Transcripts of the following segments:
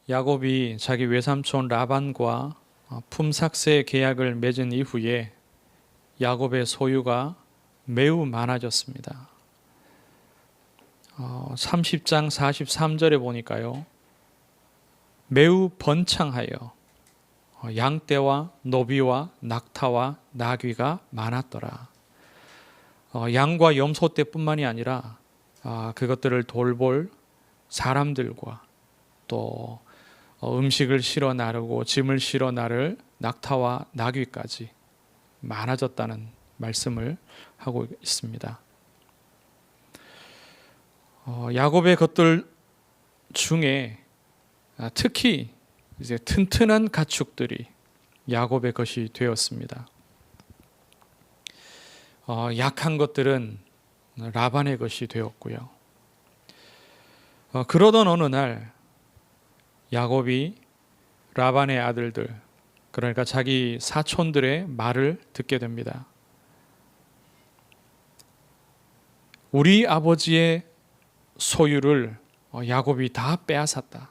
야곱이 자기 외삼촌 라반과 품삯의 계약을 맺은 이후에 야곱의 소유가 매우 많아졌습니다. 30장 43절에 보니까요, 매우 번창하여 양떼와 노비와 낙타와 나귀가 많았더라. 양과 염소떼뿐만이 아니라 그것들을 돌볼 사람들과 또 음식을 실어 나르고 짐을 실어 나를 낙타와 나귀까지 많아졌다는 말씀을 하고 있습니다. 야곱의 것들 중에 특히 이제 튼튼한 가축들이 야곱의 것이 되었습니다. 약한 것들은 라반의 것이 되었고요. 그러던 어느 날 야곱이 라반의 아들들, 그러니까 자기 사촌들의 말을 듣게 됩니다. 우리 아버지의 소유를 야곱이 다 빼앗았다.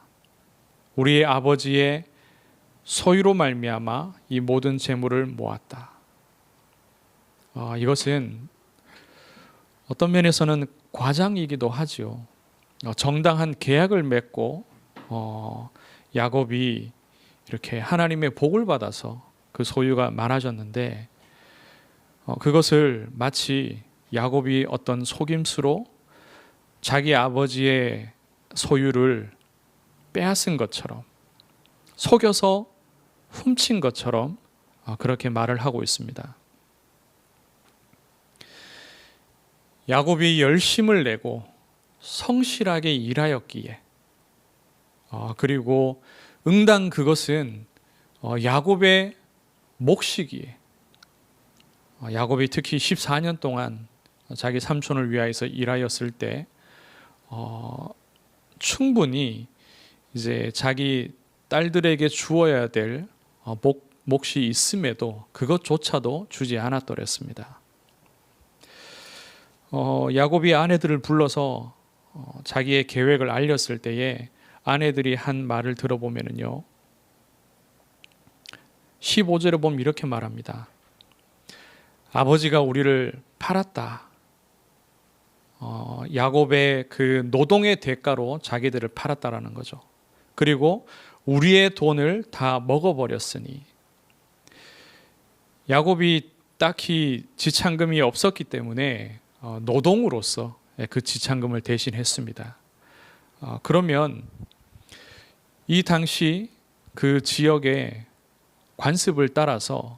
우리의 아버지의 소유로 말미암아 이 모든 재물을 모았다. 이것은 어떤 면에서는 과장이기도 하지요. 정당한 계약을 맺고 야곱이 이렇게 하나님의 복을 받아서 그 소유가 많아졌는데, 그것을 마치 야곱이 어떤 속임수로 자기 아버지의 소유를 빼앗은 것처럼, 속여서 훔친 것처럼 그렇게 말을 하고 있습니다. 야곱이 열심을 내고 성실하게 일하였기에, 그리고 응당 그것은 야곱의 몫이기에, 야곱이 특히 14년 동안 자기 삼촌을 위하여서 일하였을 때 충분히 이제 자기 딸들에게 주어야 될 몫이 있음에도 그것조차도 주지 않았더랬습니다. 야곱이 아내들을 불러서 자기의 계획을 알렸을 때에 아내들이 한 말을 들어보면요, 15절에 보면 이렇게 말합니다. 아버지가 우리를 팔았다. 야곱의 그 노동의 대가로 자기들을 팔았다라는 거죠. 그리고 우리의 돈을 다 먹어버렸으니, 야곱이 딱히 지참금이 없었기 때문에 노동으로서 그 지참금을 대신했습니다. 그러면 이 당시 그 지역의 관습을 따라서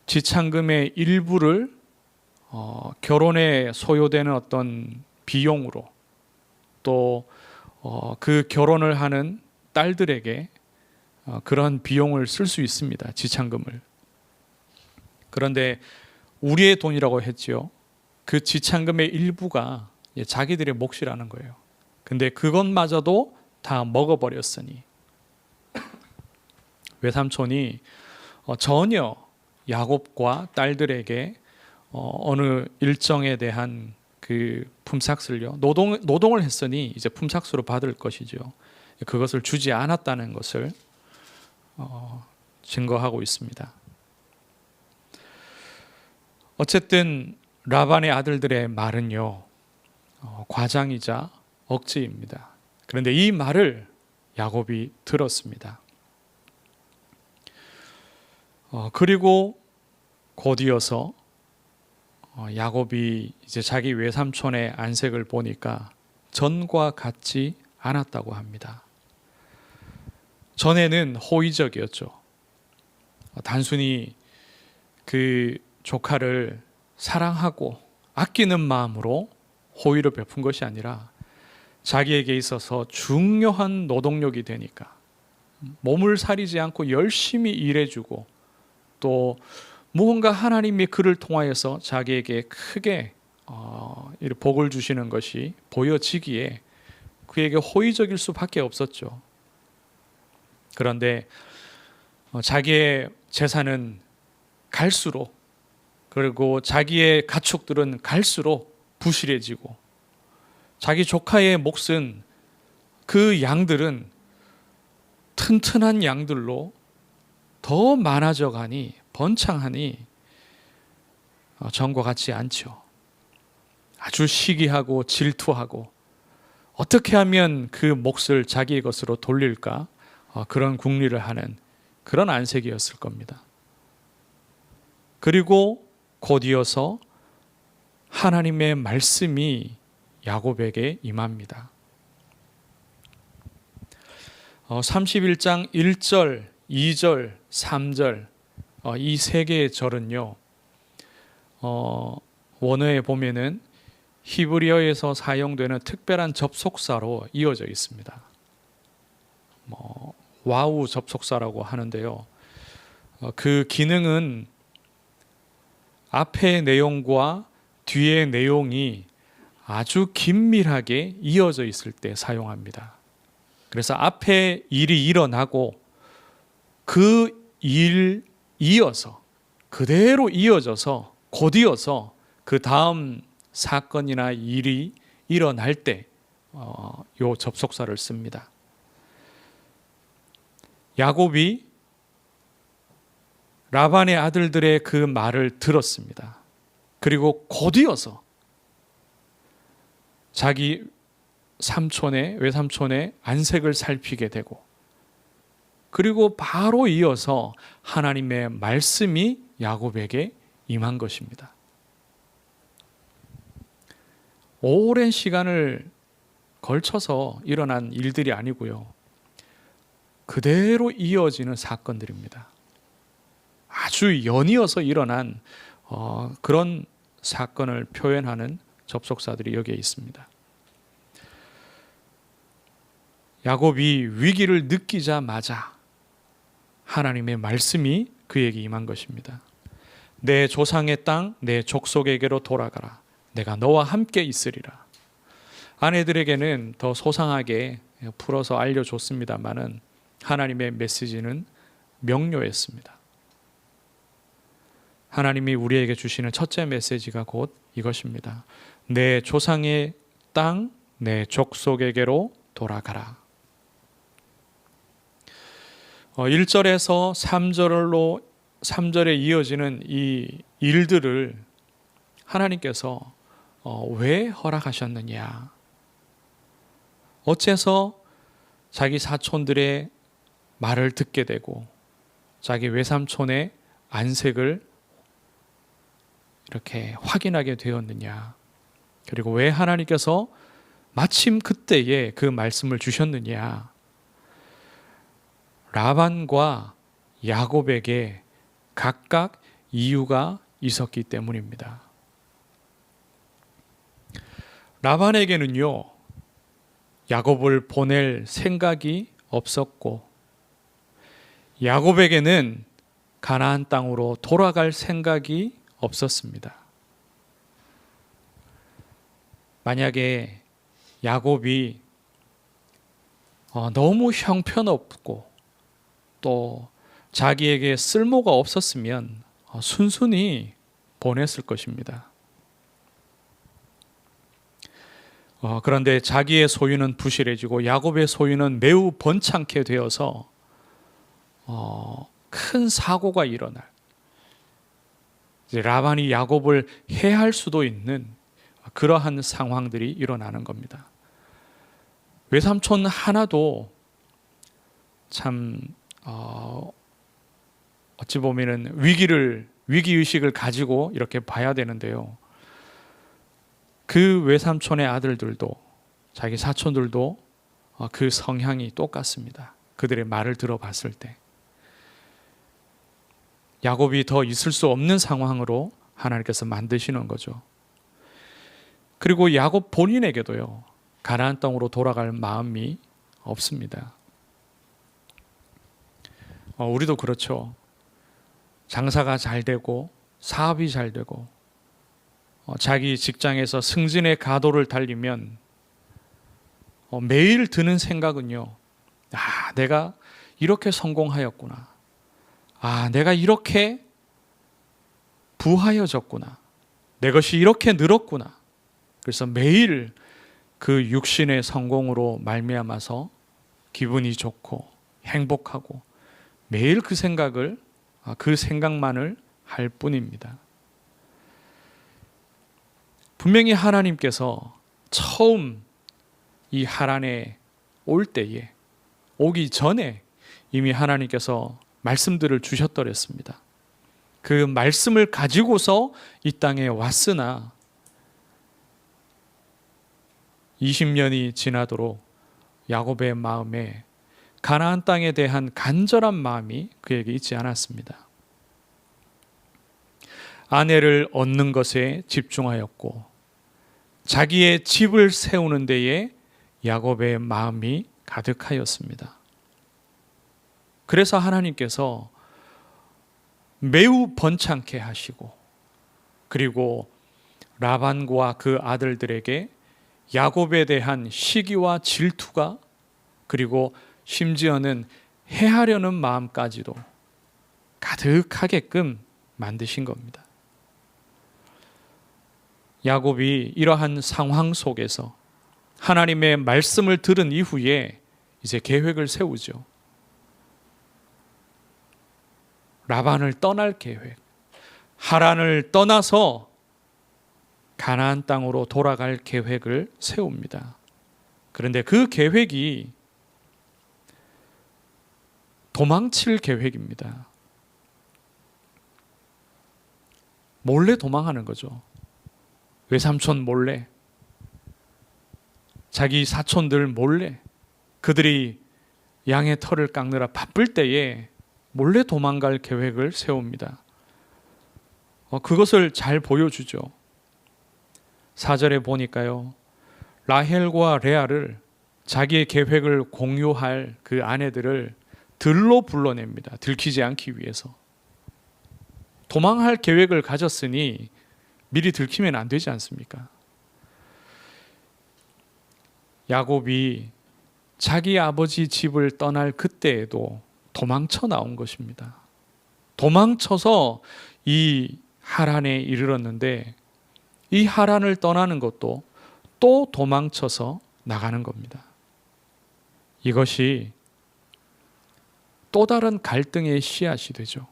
지참금의 일부를 결혼에 소요되는 어떤 비용으로, 또 그 결혼을 하는 딸들에게 그런 비용을 쓸 수 있습니다. 지참금을. 그런데 우리의 돈이라고 했지요. 그 지참금의 일부가 자기들의 몫이라는 거예요. 근데 그것마저도 다 먹어버렸으니, 외삼촌이 전혀 야곱과 딸들에게 어느 일정에 대한 그 품삯을요, 노동을 했으니 이제 품삯으로 받을 것이죠. 그것을 주지 않았다는 것을 증거하고 있습니다. 어쨌든 라반의 아들들의 말은요, 과장이자 억지입니다. 그런데 이 말을 야곱이 들었습니다. 그리고 곧이어서 야곱이 이제 자기 외삼촌의 안색을 보니까 전과 같지 않았다고 합니다. 전에는 호의적이었죠. 단순히 그 조카를 사랑하고 아끼는 마음으로 호의를 베푼 것이 아니라 자기에게 있어서 중요한 노동력이 되니까 몸을 사리지 않고 열심히 일해주고, 또 무언가 하나님이 그를 통하여서 자기에게 크게 복을 주시는 것이 보여지기에 그에게 호의적일 수밖에 없었죠. 그런데 자기의 재산은 갈수록, 그리고 자기의 가축들은 갈수록 부실해지고, 자기 조카의 몫은, 그 양들은 튼튼한 양들로 더 많아져 가니 번창하니 전과 같지 않죠. 아주 시기하고 질투하고 어떻게 하면 그 몫을 자기의 것으로 돌릴까 그런 궁리를 하는 그런 안색이었을 겁니다. 그리고 곧이어서 하나님의 말씀이 야곱에게 임합니다. 31장 1절, 2절, 3절 이 세 개의 절은요, 원어에 보면은 히브리어에서 사용되는 특별한 접속사로 이어져 있습니다. 와우 접속사라고 하는데요. 그 기능은 앞의 내용과 뒤의 내용이 아주 긴밀하게 이어져 있을 때 사용합니다. 그래서 앞에 일이 일어나고 그 일 이어서 그대로 이어져서 곧이어서 그 다음 사건이나 일이 일어날 때 요 접속사를 씁니다. 야곱이 라반의 아들들의 그 말을 들었습니다. 그리고 곧이어서 자기 외삼촌의 안색을 살피게 되고, 그리고 바로 이어서 하나님의 말씀이 야곱에게 임한 것입니다. 오랜 시간을 걸쳐서 일어난 일들이 아니고요, 그대로 이어지는 사건들입니다. 아주 연이어서 일어난 그런 사건을 표현하는 접속사들이 여기에 있습니다. 야곱이 위기를 느끼자마자 하나님의 말씀이 그에게 임한 것입니다. 내 조상의 땅, 내 족속에게로 돌아가라. 내가 너와 함께 있으리라. 아내들에게는 더 소상하게 풀어서 알려줬습니다마는 하나님의 메시지는 명료했습니다. 하나님이 우리에게 주시는 첫째 메시지가 곧 이것입니다. 내 조상의 땅, 내 족속에게로 돌아가라. 1절에서 3절에 이어지는 이 일들을 하나님께서 왜 허락하셨느냐? 어째서 자기 사촌들의 말을 듣게 되고 자기 외삼촌의 안색을 이렇게 확인하게 되었느냐? 그리고 왜 하나님께서 마침 그때에 그 말씀을 주셨느냐? 라반과 야곱에게 각각 이유가 있었기 때문입니다. 라반에게는요, 야곱을 보낼 생각이 없었고, 야곱에게는 가나안 땅으로 돌아갈 생각이 없었습니다. 만약에 야곱이 너무 형편없고 또 자기에게 쓸모가 없었으면 순순히 보냈을 것입니다. 그런데 자기의 소유는 부실해지고 야곱의 소유는 매우 번창케 되어서 큰 사고가 일어날, 이제 라반이 야곱을 해할 수도 있는 그러한 상황들이 일어나는 겁니다. 외삼촌 하나도 참 어찌 보면은 위기의식을 가지고 이렇게 봐야 되는데요, 그 외삼촌의 아들들도 자기 사촌들도 그 성향이 똑같습니다. 그들의 말을 들어봤을 때 야곱이 더 있을 수 없는 상황으로 하나님께서 만드시는 거죠. 그리고 야곱 본인에게도요, 가나안 땅으로 돌아갈 마음이 없습니다. 우리도 그렇죠. 장사가 잘 되고 사업이 잘 되고 자기 직장에서 승진의 가도를 달리면 매일 드는 생각은요, 내가 이렇게 성공하였구나, 내가 이렇게 부하여졌구나, 내 것이 이렇게 늘었구나. 그래서 매일 그 육신의 성공으로 말미암아서 기분이 좋고 행복하고 매일 그 생각만을 할 뿐입니다. 분명히 하나님께서 처음 이 하란에 오기 전에 이미 하나님께서 말씀들을 주셨더랬습니다. 그 말씀을 가지고서 이 땅에 왔으나 20년이 지나도록 야곱의 마음에 가나안 땅에 대한 간절한 마음이 그에게 있지 않았습니다. 아내를 얻는 것에 집중하였고 자기의 집을 세우는 데에 야곱의 마음이 가득하였습니다. 그래서 하나님께서 매우 번창케 하시고 그리고 라반과 그 아들들에게 야곱에 대한 시기와 질투가 그리고 심지어는 해하려는 마음까지도 가득하게끔 만드신 겁니다. 야곱이 이러한 상황 속에서 하나님의 말씀을 들은 이후에 이제 계획을 세우죠. 라반을 떠날 계획, 하란을 떠나서 가나안 땅으로 돌아갈 계획을 세웁니다. 그런데 그 계획이 도망칠 계획입니다. 몰래 도망하는 거죠. 외삼촌 몰래, 자기 사촌들 몰래, 그들이 양의 털을 깎느라 바쁠 때에 몰래 도망갈 계획을 세웁니다. 그것을 잘 보여주죠. 4절에 보니까요, 라헬과 레아를 자기의 계획을 공유할 그 아내들을 들로 불러냅니다. 들키지 않기 위해서. 도망할 계획을 가졌으니 미리 들키면 안 되지 않습니까? 야곱이 자기 아버지 집을 떠날 그때에도 도망쳐 나온 것입니다. 도망쳐서 이 하란에 이르렀는데 이 하란을 떠나는 것도 또 도망쳐서 나가는 겁니다. 이것이 또 다른 갈등의 씨앗이 되죠.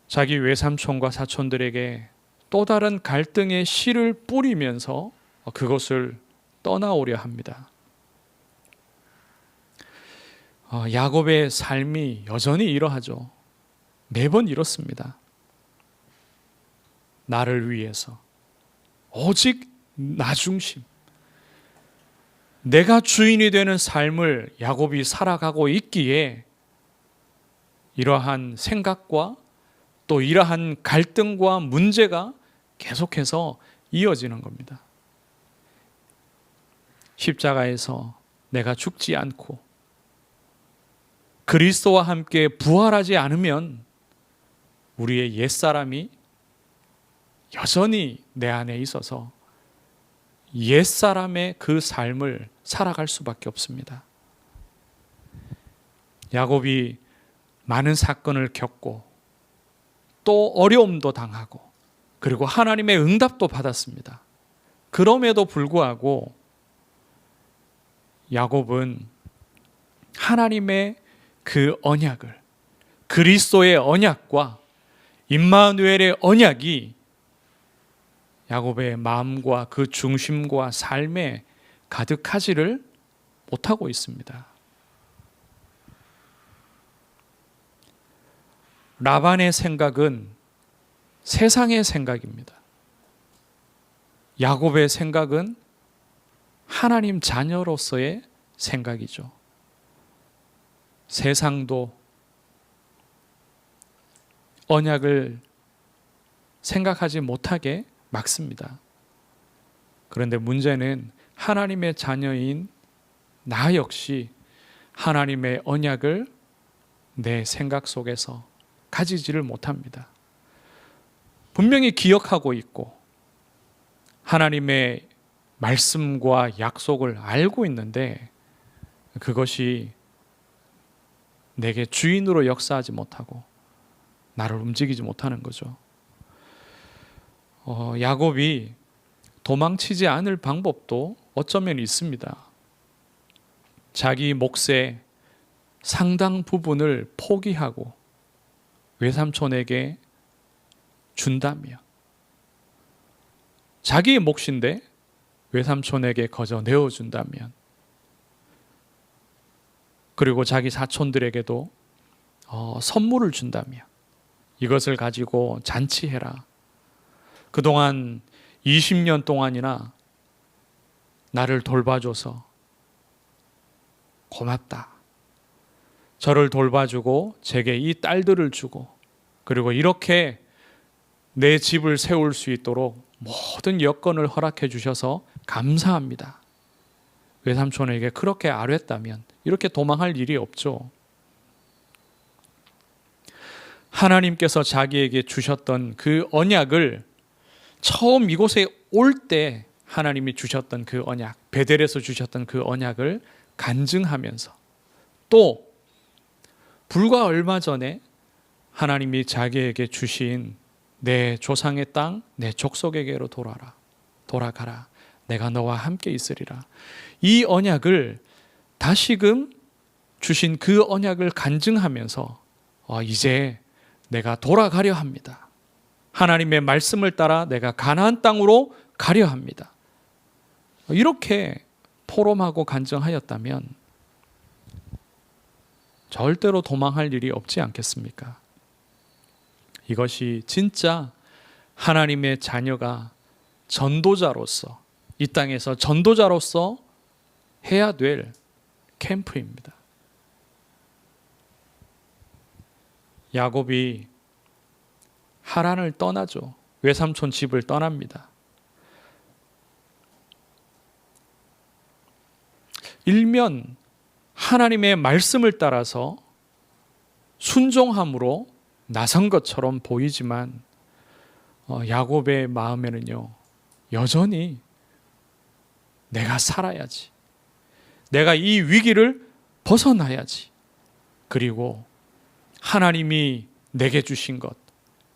자기 외삼촌과 사촌들에게 또 다른 갈등의 씨를 뿌리면서 그것을 떠나오려 합니다. 야곱의 삶이 여전히 이러하죠. 매번 이렇습니다. 나를 위해서 오직 나 중심, 내가 주인이 되는 삶을 야곱이 살아가고 있기에 이러한 생각과 또 이러한 갈등과 문제가 계속해서 이어지는 겁니다. 십자가에서 내가 죽지 않고 그리스도와 함께 부활하지 않으면 우리의 옛사람이 여전히 내 안에 있어서 옛사람의 그 삶을 살아갈 수밖에 없습니다. 야곱이 많은 사건을 겪고 또 어려움도 당하고 그리고 하나님의 응답도 받았습니다. 그럼에도 불구하고 야곱은 하나님의 그 언약을, 그리스도의 언약과 임마누엘의 언약이 야곱의 마음과 그 중심과 삶에 가득하지를 못하고 있습니다. 라반의 생각은 세상의 생각입니다. 야곱의 생각은 하나님 자녀로서의 생각이죠. 세상도 언약을 생각하지 못하게 막습니다. 그런데 문제는 하나님의 자녀인 나 역시 하나님의 언약을 내 생각 속에서 가지지를 못합니다. 분명히 기억하고 있고 하나님의 말씀과 약속을 알고 있는데 그것이 내게 주인으로 역사하지 못하고 나를 움직이지 못하는 거죠. 야곱이 도망치지 않을 방법도 어쩌면 있습니다. 자기 몫의 상당 부분을 포기하고 외삼촌에게 준다며, 자기의 몫인데 외삼촌에게 거저 내어준다면, 그리고 자기 사촌들에게도 선물을 준다며, 이것을 가지고 잔치해라. 그동안 20년 동안이나 나를 돌봐줘서 고맙다. 저를 돌봐주고 제게 이 딸들을 주고, 그리고 이렇게 내 집을 세울 수 있도록 모든 여건을 허락해 주셔서 감사합니다. 외삼촌에게 그렇게 아뢰었다면 이렇게 도망할 일이 없죠. 하나님께서 자기에게 주셨던 그 언약을, 처음 이곳에 올 때 하나님이 주셨던 그 언약, 베델에서 주셨던 그 언약을 간증하면서, 또 불과 얼마 전에 하나님이 자기에게 주신 내 조상의 땅, 내 족속에게로 돌아가라. 내가 너와 함께 있으리라. 이 언약을, 다시금 주신 그 언약을 간증하면서 이제 내가 돌아가려 합니다. 하나님의 말씀을 따라 내가 가나안 땅으로 가려 합니다. 이렇게 포럼하고 간증하였다면 절대로 도망할 일이 없지 않겠습니까? 이것이 진짜 하나님의 자녀가 전도자로서, 이 땅에서 전도자로서 해야 될 캠프입니다. 야곱이 하란을 떠나죠. 외삼촌 집을 떠납니다. 일면 하나님의 말씀을 따라서 순종함으로 나선 것처럼 보이지만 야곱의 마음에는요, 여전히 내가 살아야지, 내가 이 위기를 벗어나야지, 그리고 하나님이 내게 주신 것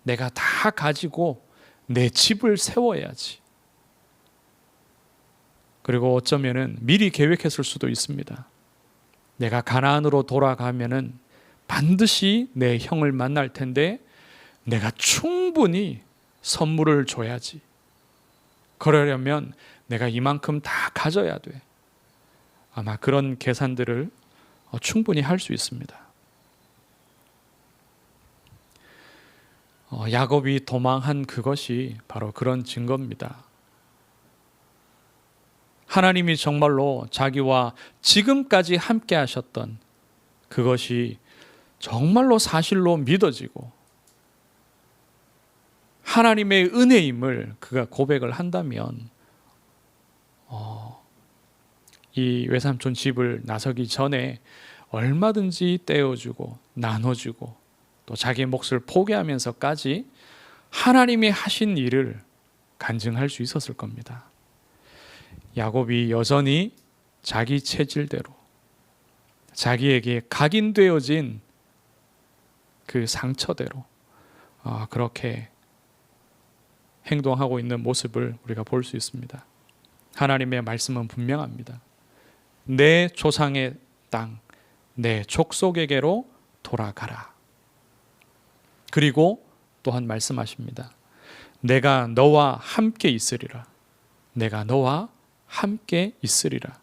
내가 다 가지고 내 집을 세워야지. 그리고 어쩌면은 미리 계획했을 수도 있습니다. 내가 가나안으로 돌아가면은 반드시 내 형을 만날 텐데 내가 충분히 선물을 줘야지. 그러려면 내가 이만큼 다 가져야 돼. 아마 그런 계산들을 충분히 할 수 있습니다. 야곱이 도망한 그것이 바로 그런 증거입니다. 하나님이 정말로 자기와 지금까지 함께 하셨던 그것이 정말로 사실로 믿어지고 하나님의 은혜임을 그가 고백을 한다면 이 외삼촌 집을 나서기 전에 얼마든지 떼어주고 나눠주고 또 자기 몫을 포기하면서까지 하나님이 하신 일을 간증할 수 있었을 겁니다. 야곱이 여전히 자기 체질대로 자기에게 각인되어진 그 상처대로 그렇게 행동하고 있는 모습을 우리가 볼 수 있습니다. 하나님의 말씀은 분명합니다. 내 조상의 땅, 내 족속에게로 돌아가라. 그리고 또한 말씀하십니다. 내가 너와 함께 있으리라. 내가 너와 함께 있으리라.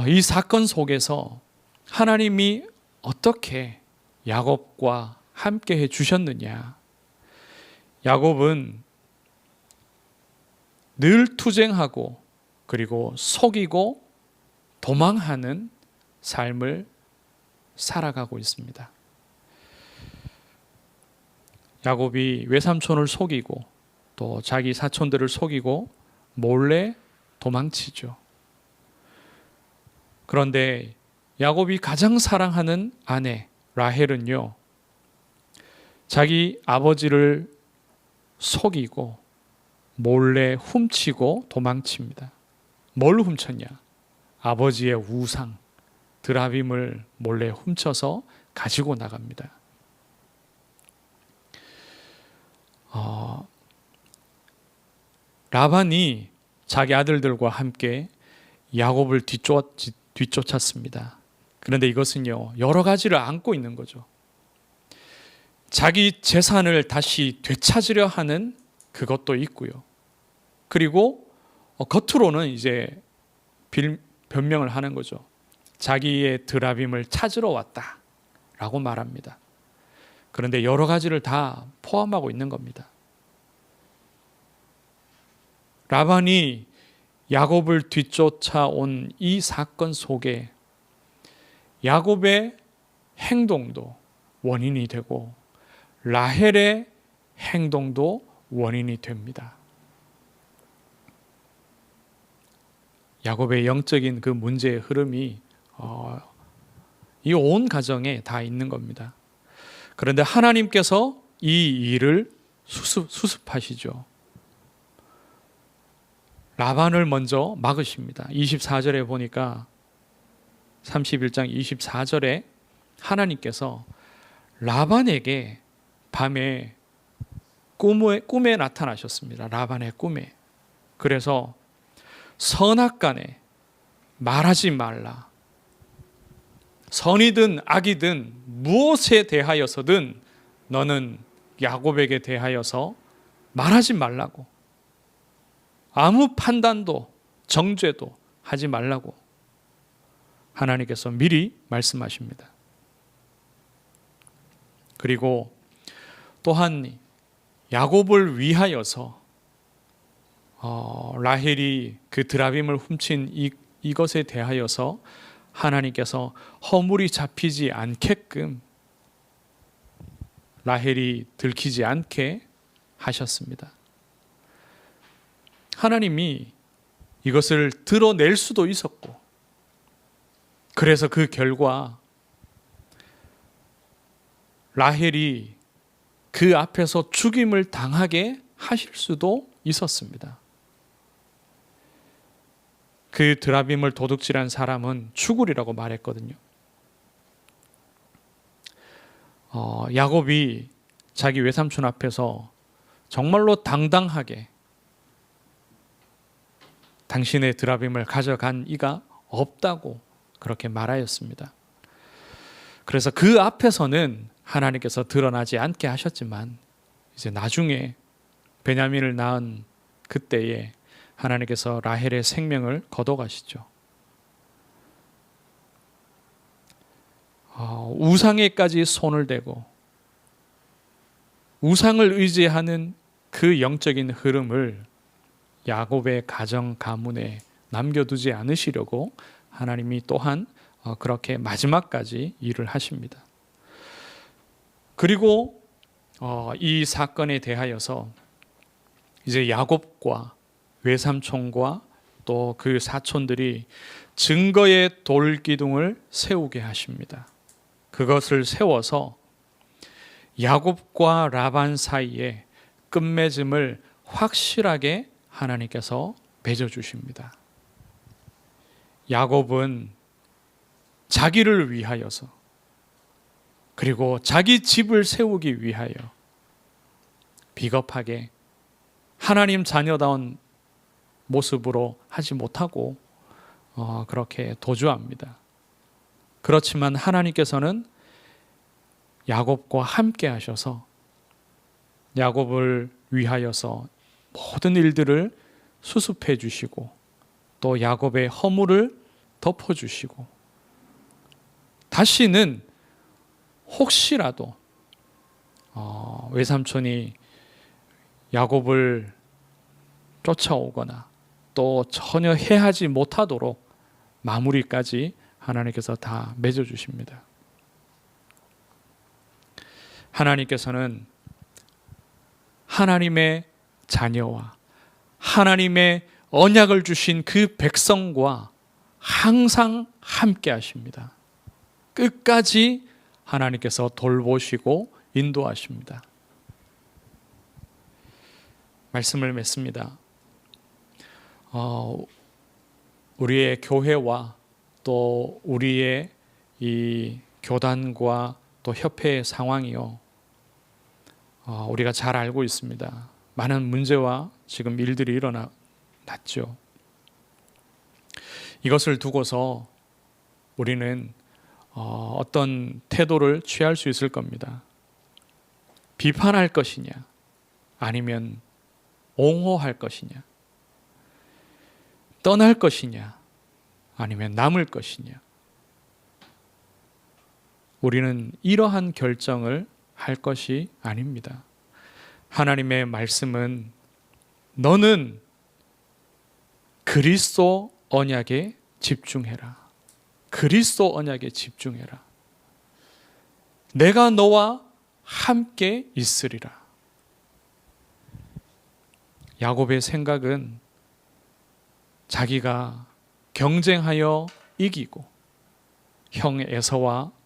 이 사건 속에서 하나님이 어떻게 야곱과 함께 해 주셨느냐? 야곱은 늘 투쟁하고 그리고 속이고 도망하는 삶을 살아가고 있습니다. 야곱이 외삼촌을 속이고 또 자기 사촌들을 속이고 몰래 도망치죠. 그런데 야곱이 가장 사랑하는 아내 라헬은요, 자기 아버지를 속이고 몰래 훔치고 도망칩니다. 뭘 훔쳤냐? 아버지의 우상 드라빔을 몰래 훔쳐서 가지고 나갑니다. 라반이 자기 아들들과 함께 야곱을 뒤쫓았습니다. 그런데 이것은요, 여러 가지를 안고 있는 거죠. 자기 재산을 다시 되찾으려 하는 그것도 있고요. 그리고 겉으로는 이제 변명을 하는 거죠. 자기의 드라빔을 찾으러 왔다라고 말합니다. 그런데 여러 가지를 다 포함하고 있는 겁니다. 라반이 야곱을 뒤쫓아온 이 사건 속에 야곱의 행동도 원인이 되고 라헬의 행동도 원인이 됩니다. 야곱의 영적인 그 문제의 흐름이 이 온 가정에 다 있는 겁니다. 그런데 하나님께서 이 일을 수습하시죠. 라반을 먼저 막으십니다. 24절에 보니까 31장 24절에 하나님께서 라반에게 밤에 꿈에 나타나셨습니다. 라반의 꿈에. 그래서 선악간에 말하지 말라. 선이든 악이든 무엇에 대하여서든 너는 야곱에게 대하여서 말하지 말라고. 아무 판단도 정죄도 하지 말라고 하나님께서 미리 말씀하십니다. 그리고 또한 야곱을 위하여서 라헬이 그 드라빔을 훔친 이것에 대하여서 하나님께서 허물이 잡히지 않게끔 라헬이 들키지 않게 하셨습니다. 하나님이 이것을 드러낼 수도 있었고, 그래서 그 결과 라헬이 그 앞에서 죽임을 당하게 하실 수도 있었습니다. 그 드라빔을 도둑질한 사람은 죽으리라고 말했거든요. 야곱이 자기 외삼촌 앞에서 정말로 당당하게 당신의 드라빔을 가져간 이가 없다고 그렇게 말하였습니다. 그래서 그 앞에서는 하나님께서 드러나지 않게 하셨지만 이제 나중에 베냐민을 낳은 그때에 하나님께서 라헬의 생명을 거둬가시죠. 우상에까지 손을 대고 우상을 의지하는 그 영적인 흐름을 야곱의 가정 가문에 남겨두지 않으시려고 하나님이 또한 그렇게 마지막까지 일을 하십니다. 그리고 이 사건에 대하여서 이제 야곱과 외삼촌과 또 그 사촌들이 증거의 돌기둥을 세우게 하십니다. 그것을 세워서 야곱과 라반 사이에 끝맺음을 확실하게 하나님께서 맺어주십니다. 야곱은 자기를 위하여서 그리고 자기 집을 세우기 위하여 비겁하게 하나님 자녀다운 모습으로 하지 못하고 그렇게 도주합니다. 그렇지만 하나님께서는 야곱과 함께 하셔서 야곱을 위하여서 모든 일들을 수습해 주시고 또 야곱의 허물을 덮어 주시고 다시는 혹시라도 외삼촌이 야곱을 쫓아오거나 또 전혀 해하지 못하도록 마무리까지 하나님께서 다 맺어주십니다. 하나님께서는 하나님의 자녀와 하나님의 언약을 주신 그 백성과 항상 함께 하십니다. 끝까지 하나님께서 돌보시고 인도하십니다. 말씀을 맺습니다. 우리의 교회와 또 우리의 이 교단과 또 협회의 상황이요, 우리가 잘 알고 있습니다. 많은 문제와 지금 일들이 일어났죠. 이것을 두고서 우리는 어떤 태도를 취할 수 있을 겁니다. 비판할 것이냐, 아니면 옹호할 것이냐, 떠날 것이냐, 아니면 남을 것이냐. 우리는 이러한 결정을 할 것이 아닙니다. 하나님의 말씀은 너는 그리스도 언약에 집중해라. 그리스도 언약에 집중해라. 내가 너와 함께 있으리라. 야곱의 생각은 자기가 경쟁하여 이기고 형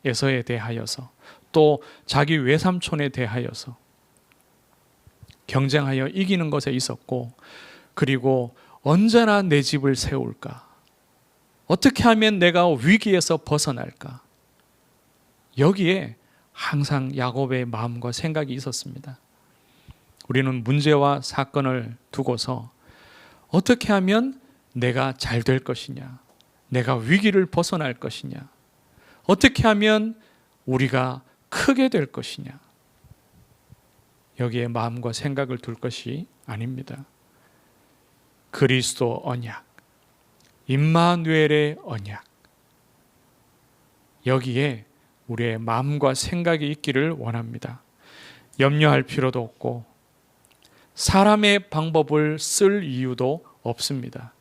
에서에 대하여서 또 자기 외삼촌에 대하여서 경쟁하여 이기는 것에 있었고, 그리고 언제나 내 집을 세울까? 어떻게 하면 내가 위기에서 벗어날까? 여기에 항상 야곱의 마음과 생각이 있었습니다. 우리는 문제와 사건을 두고서 어떻게 하면 내가 잘 될 것이냐, 내가 위기를 벗어날 것이냐, 어떻게 하면 우리가 크게 될 것이냐, 여기에 마음과 생각을 둘 것이 아닙니다. 그리스도 언약, 임마누엘의 언약, 여기에 우리의 마음과 생각이 있기를 원합니다. 염려할 필요도 없고 사람의 방법을 쓸 이유도 없습니다.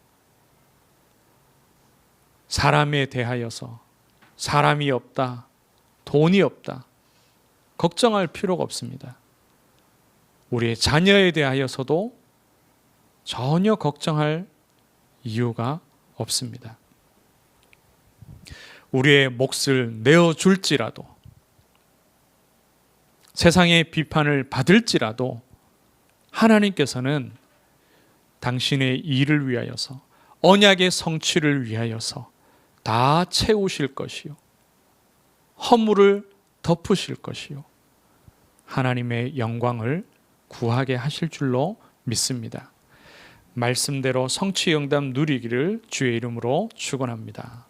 사람에 대하여서 사람이 없다, 돈이 없다, 걱정할 필요가 없습니다. 우리의 자녀에 대하여서도 전혀 걱정할 이유가 없습니다. 우리의 몫을 내어줄지라도, 세상의 비판을 받을지라도 하나님께서는 당신의 일을 위하여서, 언약의 성취를 위하여서 다 채우실 것이요, 허물을 덮으실 것이요, 하나님의 영광을 구하게 하실 줄로 믿습니다. 말씀대로 성취 응답 누리기를 주의 이름으로 축원합니다.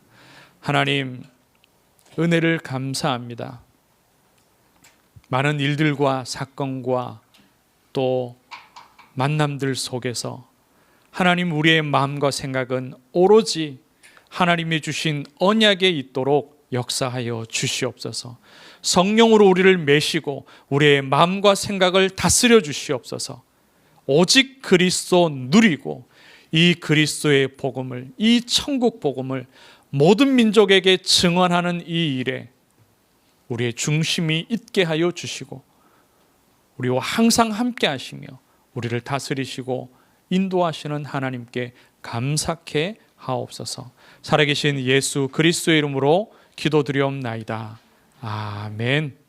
하나님, 은혜를 감사합니다. 많은 일들과 사건과 또 만남들 속에서 하나님, 우리의 마음과 생각은 오로지 하나님이 주신 언약에 있도록 역사하여 주시옵소서. 성령으로 우리를 메시고 우리의 마음과 생각을 다스려 주시옵소서. 오직 그리스도 누리고 이 그리스도의 복음을, 이 천국 복음을 모든 민족에게 증언하는 이 일에 우리의 중심이 있게 하여 주시고 우리와 항상 함께 하시며 우리를 다스리시고 인도하시는 하나님께 감사케 하옵소서. 살아계신 예수 그리스도의 이름으로 기도드리옵나이다. 아멘.